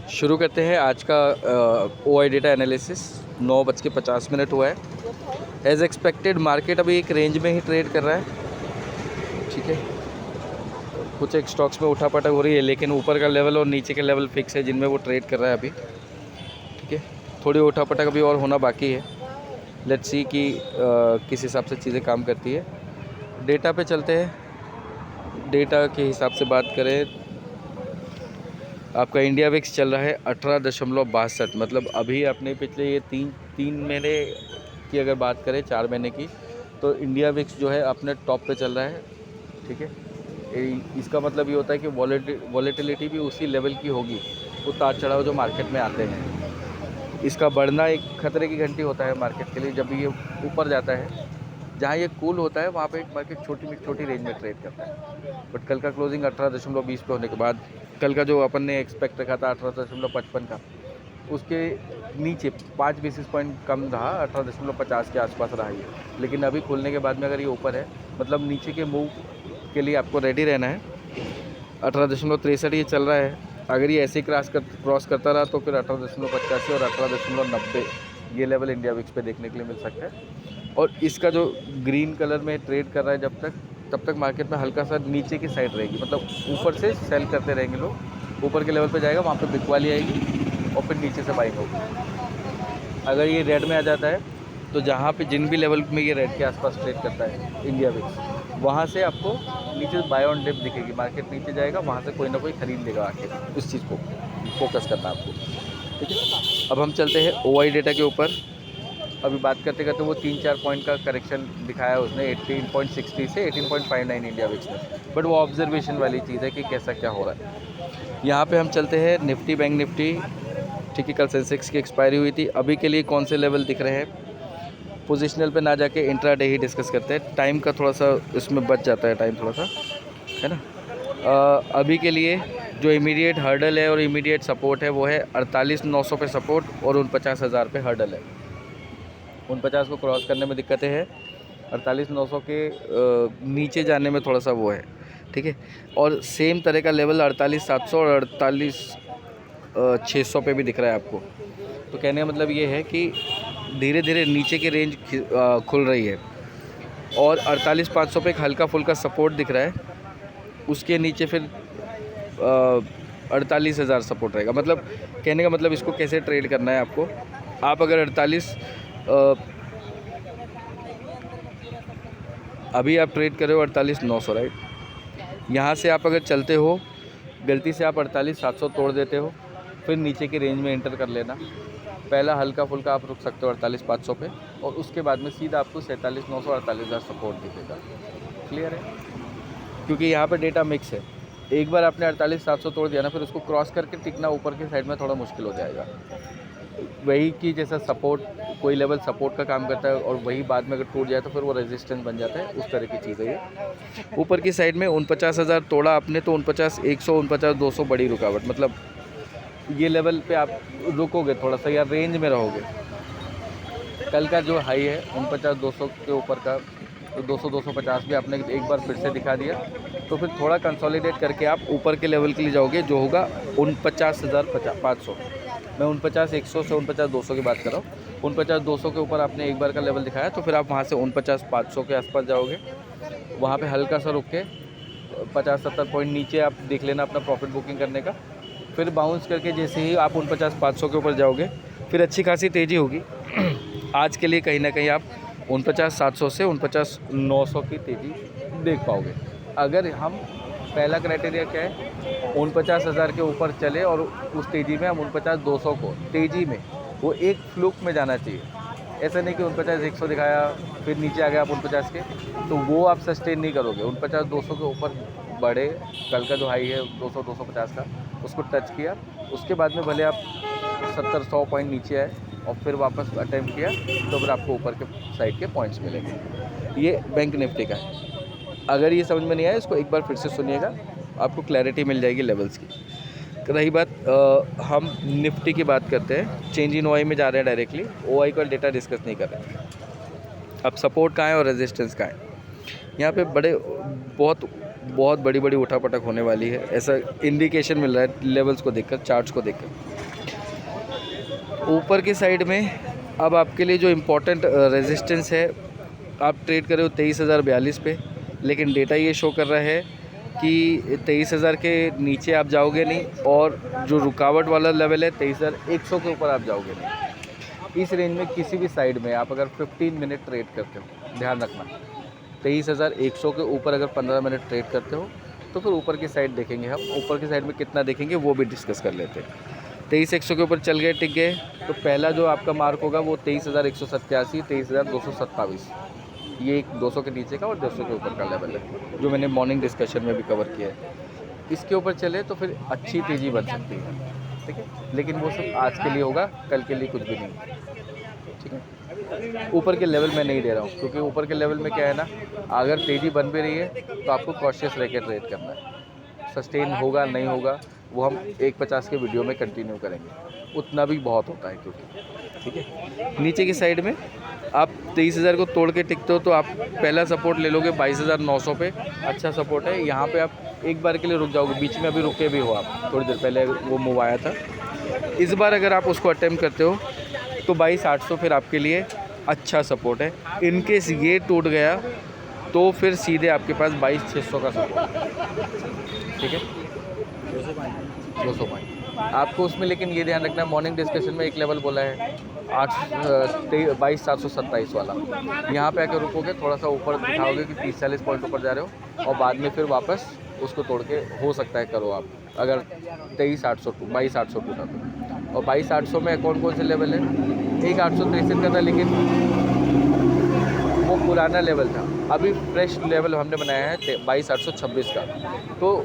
शुरू करते हैं आज का OI डेटा एनालिसिस। 9:50 हुआ है। एज एक्सपेक्टेड मार्केट अभी एक रेंज में ही ट्रेड कर रहा है, ठीक है। कुछ एक स्टॉक्स में उठापटक हो रही है, लेकिन ऊपर का लेवल और नीचे के लेवल फिक्स है जिनमें वो ट्रेड कर रहा है अभी, ठीक है। थोड़ी उठापटक अभी और होना बाकी है। लेट्स सी कि किस हिसाब से चीज़ें काम करती है। डेटा पे चलते हैं। डेटा के हिसाब से बात करें, आपका इंडिया विक्स चल रहा है 18.62। मतलब अभी अपने पिछले ये तीन महीने की अगर बात करें, 4 महीने की, तो इंडिया विक्स जो है अपने टॉप पे चल रहा है, ठीक है। इसका मतलब ये होता है कि वॉलेटिलिटी भी उसी लेवल की होगी, उतार चढ़ाव जो मार्केट में आते हैं। इसका बढ़ना एक खतरे की घंटी होता है मार्केट के लिए। जब ये ऊपर जाता है, जहाँ ये कूल होता है, वहाँ पे एक मार्केट छोटी रेंज में ट्रेड करता है। बट कल का क्लोजिंग 18.20 पे होने के बाद, कल का जो अपन ने एक्सपेक्ट रखा था 18.55 का, उसके नीचे 5 बेसिस पॉइंट कम रहा, 18.50 के आसपास रहा ये। लेकिन अभी खुलने के बाद में अगर ये ऊपर है, मतलब नीचे के मूव के लिए आपको रेडी रहना है। 18.63 ये चल रहा है। अगर ये ऐसे क्रॉस करता रहा तो फिर 18.85 और 18.90 ये लेवल इंडिया विक्स पे देखने के लिए मिल सकता है। और इसका जो ग्रीन कलर में ट्रेड कर रहा है, तब तक मार्केट में हल्का सा नीचे की साइड रहेगी। मतलब ऊपर से सेल करते रहेंगे लोग, ऊपर के लेवल पे जाएगा, वहाँ पे बिकवाली आएगी और फिर नीचे से बाइंग होगी। अगर ये रेड में आ जाता है तो जहाँ पे जिन भी लेवल में ये रेड के आसपास ट्रेड करता है इंडिया विक्स, वहाँ से आपको नीचे बाय ऑन डिप दिखेगी। मार्केट नीचे जाएगा, वहाँ से कोई ना कोई खरीद लेगा आके। उस चीज़ को फोकस करना आपको, ठीक है। अब हम चलते हैं OI डेटा के ऊपर। अभी बात करते करते वो 3-4 पॉइंट का करेक्शन दिखाया उसने, 18.60 से 18.59 इंडिया विक्स में। बट वो ऑब्जर्वेशन वाली चीज़ है कि कैसा क्या हो रहा है। यहाँ पे हम चलते हैं निफ्टी, बैंक निफ्टी, ठीक है। कल सेंसेक्स की एक्सपायरी हुई थी। अभी के लिए कौन से लेवल दिख रहे हैं, पोजिशनल पे ना जाके इंट्राडे ही डिस्कस करते हैं। टाइम का थोड़ा सा इसमें बच जाता है, टाइम थोड़ा सा, है ना। अभी के लिए जो इमीडिएट हर्डल है और इमीडिएट सपोर्ट है वो है 48,900 पे सपोर्ट और 49,000 पे हर्डल है। 49 को क्रॉस करने में दिक्कतें हैं, 48,900 के नीचे जाने में थोड़ा सा वो है, ठीक है। और सेम तरह का लेवल 48,700 और 48,600 पे भी दिख रहा है आपको। तो कहने का मतलब ये है कि धीरे धीरे नीचे की रेंज खुल रही है। और 48,500 पे एक हल्का फुल्का सपोर्ट दिख रहा है। उसके नीचे फिर 48,000 सपोर्ट रहेगा। मतलब कहने का मतलब इसको कैसे ट्रेड करना है आपको। आप अगर 48 अभी आप ट्रेड कर रहे हो 48,900, राइट। यहाँ से आप अगर चलते हो, गलती से आप 48,700 तोड़ देते हो, फिर नीचे की रेंज में एंटर कर लेना। पहला हल्का फुल्का आप रुक सकते हो 48,500 पे, और उसके बाद में सीधा आपको 47,900 48,000 सपोर्ट दिखेगा। क्लियर है, क्योंकि यहाँ पे डेटा मिक्स है। एक बार आपने 48,700 तोड़ दिया ना, फिर उसको क्रॉस करके टिकना ऊपर की साइड में थोड़ा मुश्किल हो जाएगा। वही कि जैसा सपोर्ट, कोई लेवल सपोर्ट का काम करता है और वही बाद में अगर टूट जाए तो फिर वो रेजिस्टेंस बन जाता है, उस तरह की चीज़ है ये। ऊपर की साइड में 49,000 तोड़ा आपने तो 49,100 49,200 बड़ी रुकावट। मतलब ये लेवल पे आप रुकोगे थोड़ा सा, या रेंज में रहोगे। कल का जो हाई है 49,200 के ऊपर का, तो 200-250 भी आपने एक बार फिर से दिखा दिया। तो फिर थोड़ा कंसोलिडेट करके आप ऊपर के लेवल के लिए जाओगे, जो होगा 49,500। मैं 49,100 से 49,200 की बात कर रहा हूँ। 49,200 के ऊपर आपने एक बार का लेवल दिखाया, तो फिर आप वहाँ से 49,500 के आसपास जाओगे। वहाँ पे हल्का सा रुक के 50-70 पॉइंट नीचे आप देख लेना अपना प्रॉफिट बुकिंग करने का। फिर बाउंस करके जैसे ही आप 49,500 के ऊपर जाओगे, फिर अच्छी खासी तेज़ी होगी। आज के लिए कहीं ना कहीं आप 49,700 से 49,900 की तेज़ी देख पाओगे। अगर हम, पहला क्राइटेरिया क्या है, 49,000 के ऊपर चले और उस तेज़ी में हम 49,200 को तेज़ी में, वो एक फ्लूक में जाना चाहिए। ऐसा नहीं कि 49,100 दिखाया फिर नीचे आ गया आप 49 के, तो वो आप सस्टेन नहीं करोगे। 49,200 के ऊपर बढ़े, कल का जो हाई है 200-250 का, उसको टच किया, उसके बाद में भले आप 70-100 पॉइंट नीचे आए और फिर वापस अटैम्प्ट किया, तो फिर आपको ऊपर के साइड के पॉइंट्स मिलेंगे। ये बैंक निफ्टी का है। अगर ये समझ में नहीं आया, इसको एक बार फिर से सुनिएगा, आपको क्लैरिटी मिल जाएगी लेवल्स की। रही बात हम निफ्टी की बात करते हैं, चेंज इन OI में जा रहे हैं डायरेक्टली, OI का डेटा डिस्कस नहीं कर रहे हैं। अब सपोर्ट कहाँ है और रेजिस्टेंस कहाँ है, यहाँ पे बहुत बड़ी उठापटक होने वाली है, ऐसा इंडिकेशन मिल रहा है लेवल्स को देखकर, चार्ट्स को देखकर। ऊपर की साइड में अब आपके लिए जो इम्पोर्टेंट रेजिस्टेंस है, आप ट्रेड कर रहे हो 23,042 पे, लेकिन डेटा ये शो कर रहा है कि 23,000 के नीचे आप जाओगे नहीं, और जो रुकावट वाला लेवल है 23,100 के ऊपर आप जाओगे नहीं। इस रेंज में किसी भी साइड में आप अगर 15 मिनट ट्रेड करते हो, ध्यान रखना 23,100 के ऊपर अगर 15 मिनट ट्रेड करते हो तो फिर ऊपर की साइड देखेंगे हम। ऊपर की साइड में कितना देखेंगे वो भी डिस्कस कर लेते हैं। 23,100 के ऊपर चल गए, टिक गए, तो पहला जो आपका मार्क होगा वो 23,187, 23,227, ये एक 200 के नीचे का और 200 के ऊपर का लेवल है, जो मैंने मॉर्निंग डिस्कशन में भी कवर किया है। इसके ऊपर चले तो फिर अच्छी तेज़ी बन सकती है, ठीक है, लेकिन वो सिर्फ आज के लिए होगा, कल के लिए कुछ भी नहीं, ठीक है। ऊपर के लेवल में नहीं दे रहा हूँ, क्योंकि ऊपर के लेवल में क्या है ना, अगर तेज़ी बन भी रही है तो आपको कॉशियस रह के ट्रेड करना है। सस्टेन होगा नहीं होगा वो हम 150 के वीडियो में कंटिन्यू करेंगे, उतना भी बहुत होता है क्योंकि, ठीक है। नीचे की साइड में आप 23,000 को तोड़ के टिकते हो तो आप पहला सपोर्ट ले लोगे 22,900 पे, अच्छा सपोर्ट है। यहाँ पे आप एक बार के लिए रुक जाओगे, बीच में अभी रुके भी हो आप, थोड़ी देर पहले वो मूव आया था। इस बार अगर आप उसको अटेम्प्ट करते हो तो 22,800 फिर आपके लिए अच्छा सपोर्ट है। इनकेस ये टूट गया तो फिर सीधे आपके पास 22,600 का सपोर्ट है, ठीक है, 200 पॉइंट आपको उसमें। लेकिन ये ध्यान रखना, मॉर्निंग डिस्कशन में एक लेवल बोला है 22,727 वाला, यहाँ पे आकर रुकोगे, थोड़ा सा ऊपर दिखाओगे कि 30-40 पॉइंट ऊपर जा रहे हो, और बाद में फिर वापस उसको तोड़ के हो सकता है करो आप, अगर 22,800 टूटा तो। और 22,800 में कौन कौन से लेवल है, एक 863 का था, लेकिन वो पुराना लेवल था, अभी फ्रेश लेवल हमने बनाया है 22,826 का। तो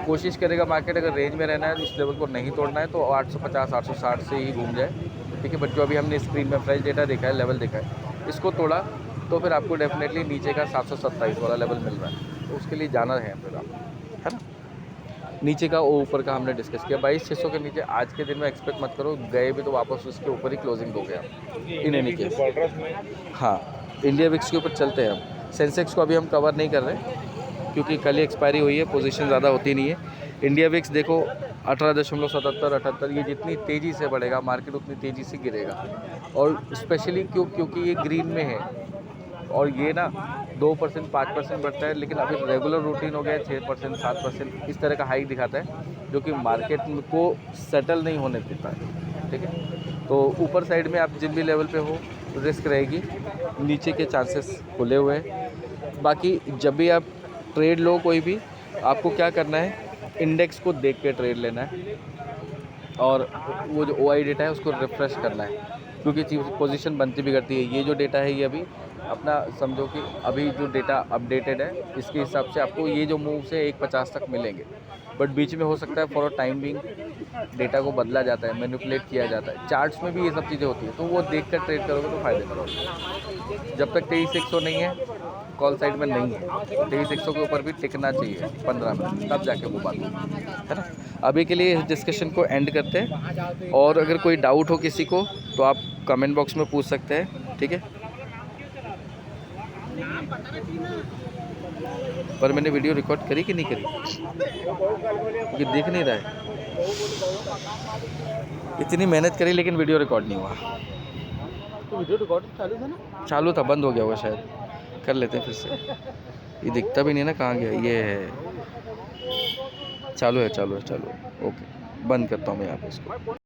कोशिश करेगा मार्केट, अगर रेंज में रहना है, इस लेवल को नहीं तोड़ना है तो 850 860 से ही घूम जाए, ठीक है। बट जो अभी हमने स्क्रीन में फ्रेश डेटा देखा है, लेवल देखा है, इसको तोड़ा तो फिर आपको डेफिनेटली नीचे का 727 वाला लेवल मिल रहा है, तो उसके लिए जाना है फिर आप, है ना। नीचे का और ऊपर का हमने डिस्कस किया। 22,600 के नीचे आज के दिन में एक्सपेक्ट मत करो, गए भी तो वापस उसके ऊपर ही क्लोजिंग दोगे आप, इन एनी केस। हाँ, इंडिया विक्स के ऊपर चलते हैं हम। सेंसेक्स को अभी हम कवर नहीं कर रहे क्योंकि कल ही एक्सपायरी हुई है, पोजीशन ज़्यादा होती नहीं है। इंडिया विक्स देखो 18.77-78, ये जितनी तेज़ी से बढ़ेगा मार्केट उतनी तेज़ी से गिरेगा, और स्पेशली क्योंकि ये ग्रीन में है, और ये ना 2% 5% बढ़ता है, लेकिन अभी रेगुलर रूटीन हो गया है 6% 7% इस तरह का हाइक दिखाता है, जो कि मार्केट को सेटल नहीं होने देता है, ठीक है। तो ऊपर साइड में आप जिन भी लेवल पे हो रिस्क रहेगी, नीचे के चांसेस खुले हुए हैं। बाकी जब भी आप ट्रेड लो कोई भी, आपको क्या करना है, इंडेक्स को देख के ट्रेड लेना है, और वो जो OI डेटा है उसको रिफ्रेश करना है, क्योंकि पोजीशन बनती भी करती है। ये जो डेटा है ये अभी अपना समझो कि अभी जो डेटा अपडेटेड है, इसके हिसाब से आपको ये जो मूव्स है 150 तक मिलेंगे, बट बीच में हो सकता है for a time being data को बदला जाता है, मैनिपुलेट किया जाता है, चार्ट्स में भी ये सब चीज़ें होती है, तो वो देख कर ट्रेड करोगे तो फ़ायदे में रहोगे। जब तक 23,100 नहीं है, कॉल साइड में नहीं है, 23,100 के ऊपर भी टिकना चाहिए 15 मिनट, तब जाके वो बात होगी, है ना। अभी के लिए इस डिस्कशन को एंड करते हैं, और अगर कोई डाउट हो किसी को तो आप कमेंट बॉक्स में पूछ सकते हैं, ठीक है। पर मैंने वीडियो रिकॉर्ड करी कि नहीं करी, क्योंकि दिख नहीं रहा है, इतनी मेहनत करी लेकिन वीडियो रिकॉर्ड नहीं हुआ। तो वीडियो रिकॉर्ड चालू था ना? चालू था, बंद हो गया होगा शायद, कर लेते हैं फिर से। ये दिखता भी नहीं ना कहाँ गया, ये है, चालू है, ओके, बंद करता हूँ मैं यहाँ पे इसको।